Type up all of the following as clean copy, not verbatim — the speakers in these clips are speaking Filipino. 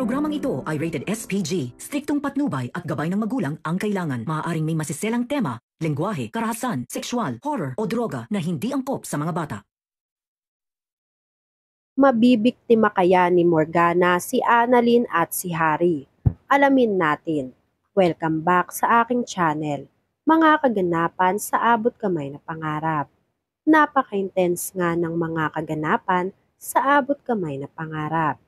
Programang ito ay rated SPG. Striktong patnubay at gabay ng magulang ang kailangan. Maaaring may masiselang tema, lengguwahe, karahasan, sexual, horror o droga na hindi angkop sa mga bata. Mabibiktima kaya ni Morgana si Annalyn at si Harry? Alamin natin. Welcome back sa aking channel. Mga kaganapan sa abot kamay na pangarap. Napaka-intense nga ng mga kaganapan sa abot kamay na pangarap.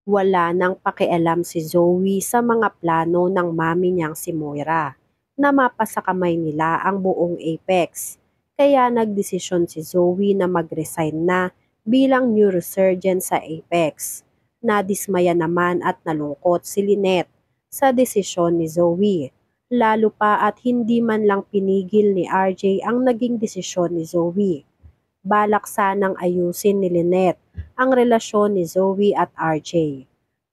Wala nang pakialam si Zoe sa mga plano ng mami niyang si Moira na mapasakamay nila ang buong Apex. Kaya nagdesisyon si Zoe na mag-resign na bilang neurosurgeon sa Apex. Nadismaya naman at nalungkot si Lynette sa desisyon ni Zoe. Lalo pa at hindi man lang pinigil ni RJ ang naging desisyon ni Zoe. Balak sanang ayusin ni Lynette ang relasyon ni Zoe at RJ.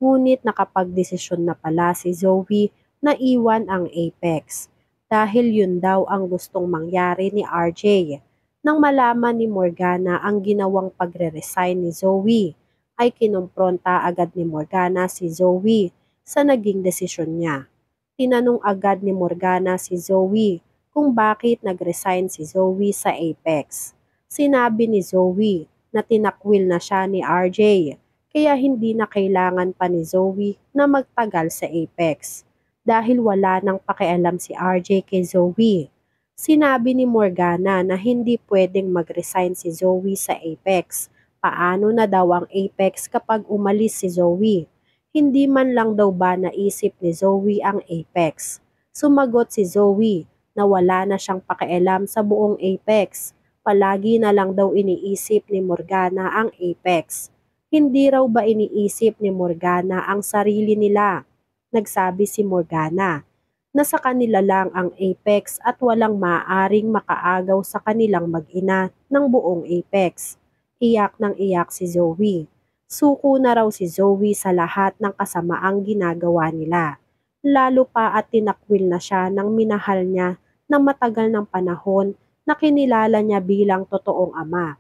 Ngunit nakapagdesisyon na pala si Zoe na iwan ang Apex dahil yun daw ang gustong mangyari ni RJ. Nang malaman ni Morgana ang ginawang pagre-resign ni Zoe, ay kinumpronta agad ni Morgana si Zoe sa naging desisyon niya. Tinanong agad ni Morgana si Zoe kung bakit nag-resign si Zoe sa Apex. Sinabi ni Zoe na tinakwil na siya ni RJ kaya hindi na kailangan pa ni Zoe na magtagal sa Apex dahil wala nang pakialam si RJ kay Zoe. Sinabi ni Morgana na hindi pwedeng mag-resign si Zoe sa Apex. Paano na daw ang Apex kapag umalis si Zoe? Hindi man lang daw ba naisip ni Zoe ang Apex? Sumagot si Zoe na wala na siyang pakialam sa buong Apex. Palagi na lang daw iniisip ni Morgana ang Apex. Hindi raw ba iniisip ni Morgana ang sarili nila? Nagsabi si Morgana na sa kanila lang ang Apex at walang maaaring makaagaw sa kanilang mag-ina ng buong Apex. Iyak ng iyak si Zoe. Suko na raw si Zoe sa lahat ng kasamaang ginagawa nila. Lalo pa at tinakwil na siya ng minahal niya ng matagal ng panahon na kinilala niya bilang totoong ama.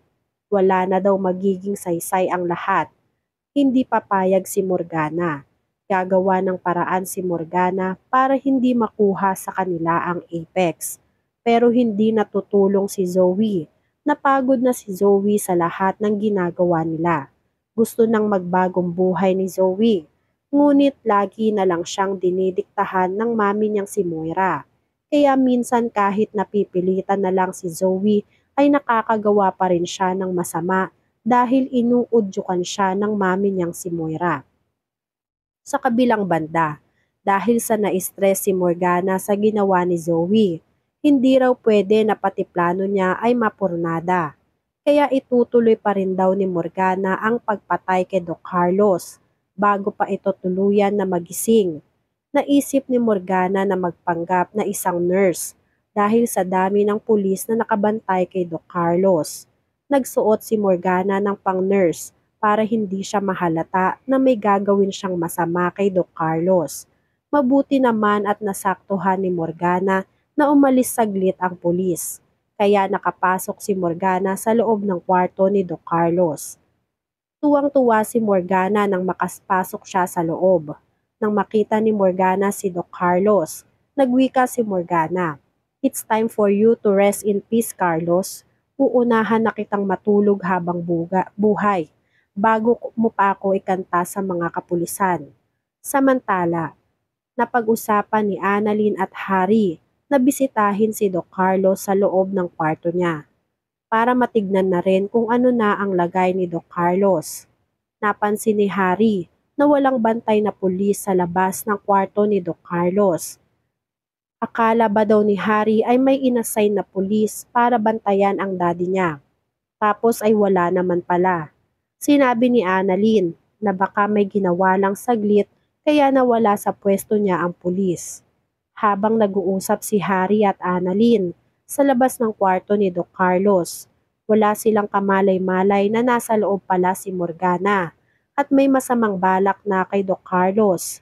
Wala na daw magiging saysay ang lahat. Hindi papayag si Morgana. Gagawa ng paraan si Morgana para hindi makuha sa kanila ang Apex. Pero hindi natutulong si Zoe. Napagod na si Zoe sa lahat ng ginagawa nila. Gusto nang magbagong buhay ni Zoe. Ngunit lagi na lang siyang dinidiktahan ng mami niyang si Moira. Kaya minsan kahit napipilitan na lang si Zoe ay nakakagawa pa rin siya ng masama dahil inuudyukan siya ng mami niyang si Moira. Sa kabilang banda, dahil sa na-stress si Morgana sa ginawa ni Zoe, hindi raw pwede na pati plano niya ay mapurnada. Kaya itutuloy pa rin daw ni Morgana ang pagpatay kay Doc Carlos bago pa ito tuluyan na magising. Naisip ni Morgana na magpanggap na isang nurse dahil sa dami ng pulis na nakabantay kay Doc Carlos. Nagsuot si Morgana ng pang-nurse para hindi siya mahalata na may gagawin siyang masama kay Doc Carlos. Mabuti naman at nasaktuhan ni Morgana na umalis saglit ang pulis. Kaya nakapasok si Morgana sa loob ng kwarto ni Doc Carlos. Tuwang-tuwa si Morgana nang makapasok siya sa loob. Nang makita ni Morgana si Doc Carlos, nagwika si Morgana. "It's time for you to rest in peace, Carlos. Uunahan na kitang matulog habang buhay, bago mo pa ako ikanta sa mga kapulisan." Samantala, napag-usapan ni Annalyn at Harry na bisitahin si Doc Carlos sa loob ng kwarto niya, para matignan na rin kung ano na ang lagay ni Doc Carlos. Napansin ni Harry na walang bantay na pulis sa labas ng kwarto ni Doc Carlos. Akala ba daw ni Harry ay may inassign na pulis para bantayan ang daddy niya? Tapos ay wala naman pala. Sinabi ni Annalyn na baka may ginawa lang saglit kaya nawala sa pwesto niya ang pulis. Habang nag-uusap si Harry at Annalyn sa labas ng kwarto ni Doc Carlos, wala silang kamalay-malay na nasa loob pala si Morgana at may masamang balak na kay Doc Carlos.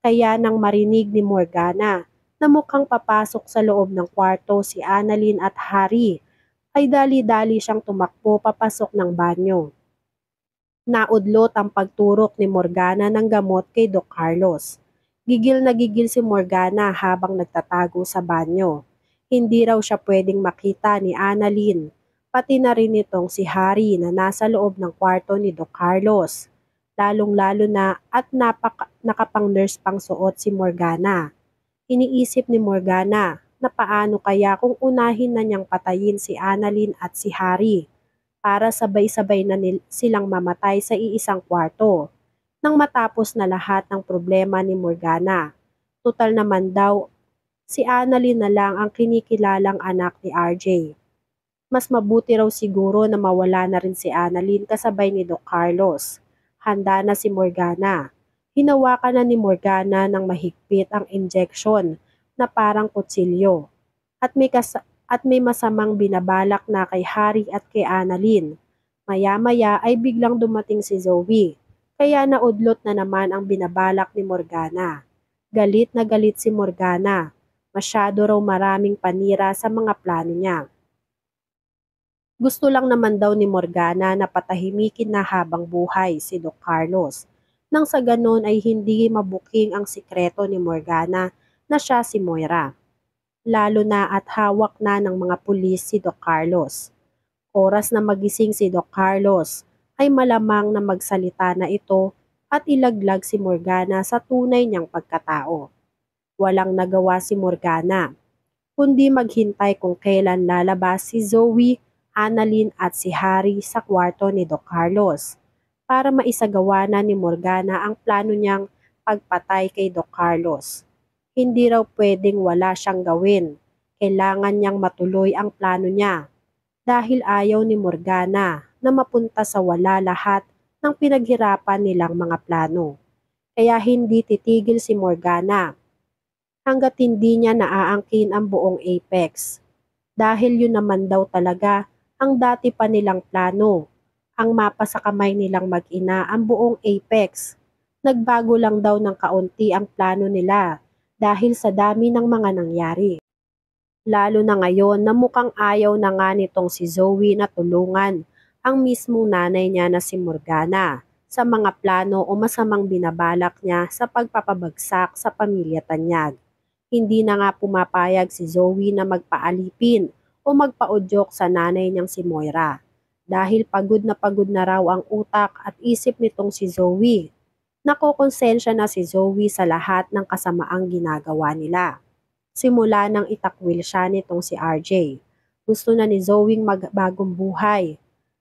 Kaya nang marinig ni Morgana na mukhang papasok sa loob ng kwarto si Annalyn at Harry, ay dali-dali siyang tumakbo papasok ng banyo. Naudlot ang pagturok ni Morgana ng gamot kay Doc Carlos. Gigil na gigil si Morgana habang nagtatago sa banyo. Hindi raw siya pwedeng makita ni Annalyn, pati na rin itong si Harry na nasa loob ng kwarto ni Doc Carlos. Lalong-lalo na at nakapang-nurse pang suot si Morgana. Iniisip ni Morgana na paano kaya kung unahin na niyang patayin si Annalyn at si Harry para sabay-sabay na silang mamatay sa iisang kwarto nang matapos na lahat ng problema ni Morgana. Tutal naman daw, si Annalyn na lang ang kinikilalang anak ni RJ. Mas mabuti raw siguro na mawala na rin si Annalyn kasabay ni Doc Carlos. Handa na si Morgana. Hinawakan na ni Morgana ng mahigpit ang injection na parang kutsilyo. At may masamang binabalak na kay Harry at kay Annalyn. Maya-maya ay biglang dumating si Zoe. Kaya naudlot na naman ang binabalak ni Morgana. Galit na galit si Morgana. Masyado raw maraming panira sa mga plano niya. Gusto lang naman daw ni Morgana na patahimikin na habang buhay si Doc Carlos. Nang sa ganon ay hindi mabuking ang sikreto ni Morgana na siya si Moira. Lalo na at hawak na ng mga pulis si Doc Carlos. Oras na magising si Doc Carlos ay malamang na magsalita na ito at ilaglag si Morgana sa tunay niyang pagkatao. Walang nagawa si Morgana, kundi maghintay kung kailan lalabas si Zoe, Annalyn at si Harry sa kwarto ni Doc Carlos para maisagawa na ni Morgana ang plano niyang pagpatay kay Doc Carlos. Hindi raw pwedeng wala siyang gawin. Kailangan niyang matuloy ang plano niya dahil ayaw ni Morgana na mapunta sa wala lahat ng pinaghirapan nilang mga plano. Kaya hindi titigil si Morgana hanggat hindi niya naaangkin ang buong Apex. Dahil yun naman daw talaga ang dati pa nilang plano, ang mapa sa kamay nilang mag-ina ang buong Apex. Nagbago lang daw ng kaunti ang plano nila dahil sa dami ng mga nangyari. Lalo na ngayon na mukhang ayaw na nga nitong si Zoe na tulungan ang mismong nanay niya na si Morgana sa mga plano o masamang binabalak niya sa pagpapabagsak sa pamilya Tanyag. Hindi na nga pumapayag si Zoe na magpaalipin o magpaudyok sa nanay niyang si Moira dahil pagod na raw ang utak at isip nitong si Zoe. Nakokonsensya na si Zoe sa lahat ng kasamaang ginagawa nila. Simula nang itakwil siya nitong si RJ. Gusto na ni Zoe magbagong buhay.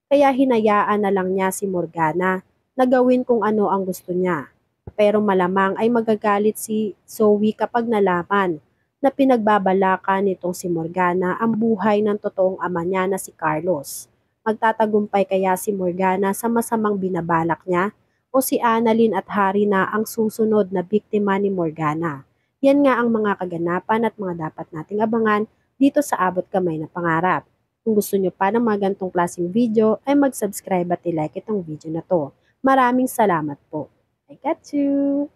Kaya hinayaan na lang niya si Morgana na gawin kung ano ang gusto niya. Pero malamang ay magagalit si Zoe kapag nalaman na pinagbabalakan nitong si Morgana ang buhay ng totoong ama niya na si Carlos. Magtatagumpay kaya si Morgana sa masamang binabalak niya o si Annalyn at Harry na ang susunod na biktima ni Morgana? Yan nga ang mga kaganapan at mga dapat nating abangan dito sa Abot Kamay na Pangarap. Kung gusto nyo pa ng mga gantong klaseng video ay mag-subscribe at i-like itong video na to. Maraming salamat po. I got you!